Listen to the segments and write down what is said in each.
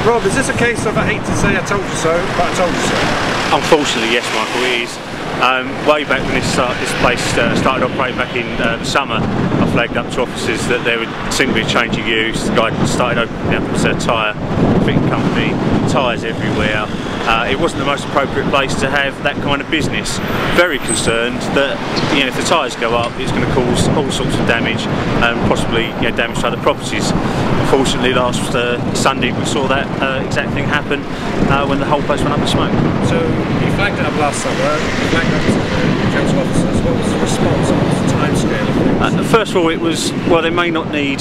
Rob, is this a case of I hate to say I told you so, but I told you so? Unfortunately, yes, Michael, it is. Way back when this place started operating back in the summer, I flagged up to officers that there would seem to be a change of use. The guy started opening up his tyre fitting company, tyres everywhere. It wasn't the most appropriate place to have that kind of business. Very concerned that if the tyres go up, it's going to cause all sorts of damage and possibly damage to other properties. Unfortunately, last Sunday we saw that exact thing happen when the whole place went up in smoke. So you flagged it up last summer, you flagged up to the council officers. What was the response? What was the timescale of things? First of all, it was, well, they may not need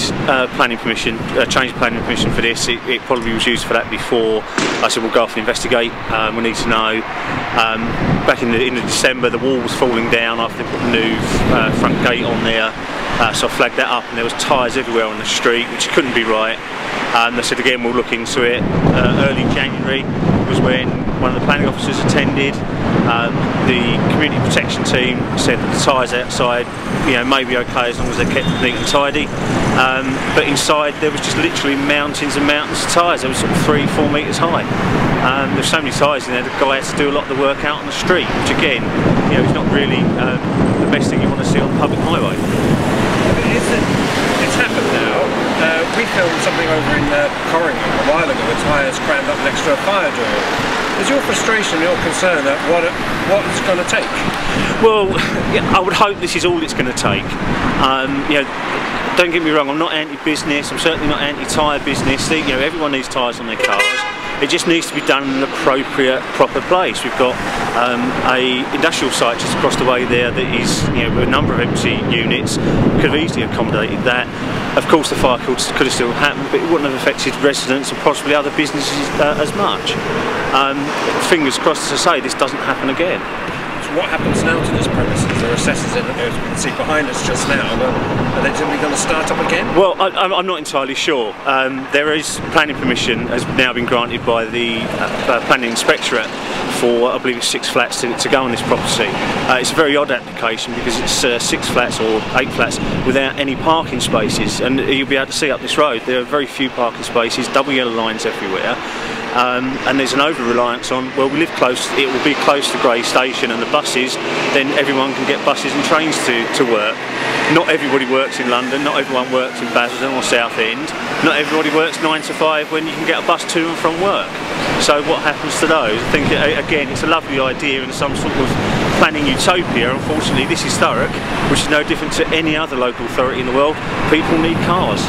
planning permission, change planning permission for this. It probably was used for that before. I said we'll go off and investigate. We need to know. Back in the December, the wall was falling down after they put the new front gate on there. So I flagged that up, and there was tyres everywhere on the street, which couldn't be right. They said again we'll look into it. Early January was when one of the planning officers attended. The community protection team said that the tyres outside may be okay as long as they're kept neat and tidy. But inside there was just literally mountains and mountains of tyres. They were sort of 3-4 metres high. There's so many tyres in there, the guy has to do a lot of the work out on the street, which again, is not really the best thing you want to see on the public highway. It's happened now. We filmed something over in Corringham a while ago with tyres crammed up next to a fire door. Is your frustration, your concern at what it's going to take? Well, I would hope this is all it's going to take. Don't get me wrong, I'm not anti-business, I'm certainly not anti-tyre business. Everyone needs tyres on their cars. It just needs to be done in an appropriate, proper place. We've got a industrial site just across the way there that is, with a number of empty units. We could have easily accommodated that. Of course, the fire could have still happened, but it wouldn't have affected residents and possibly other businesses as much. Fingers crossed, as I say, this doesn't happen again. So what happens now to this premises? There are assessors in it, as we can see behind us just now. Are they simply going to start up again? Well, I'm not entirely sure. There is planning permission has now been granted by the planning inspectorate for, I believe it's 6 flats to go on this property. It's a very odd application because it's 6 flats or 8 flats without any parking spaces, and you'll be able to see up this road there are very few parking spaces, double yellow lines everywhere. And there's an over-reliance on, well, we live close, it will be close to Grey Station and the buses, then everyone can get buses and trains to work. Not everybody works in London, not everyone works in Basildon or Southend, not everybody works 9 to 5 when you can get a bus to and from work. So what happens to those? I think, again, it's a lovely idea in some sort of planning utopia. Unfortunately, this is Thurrock, which is no different to any other local authority in the world. People need cars.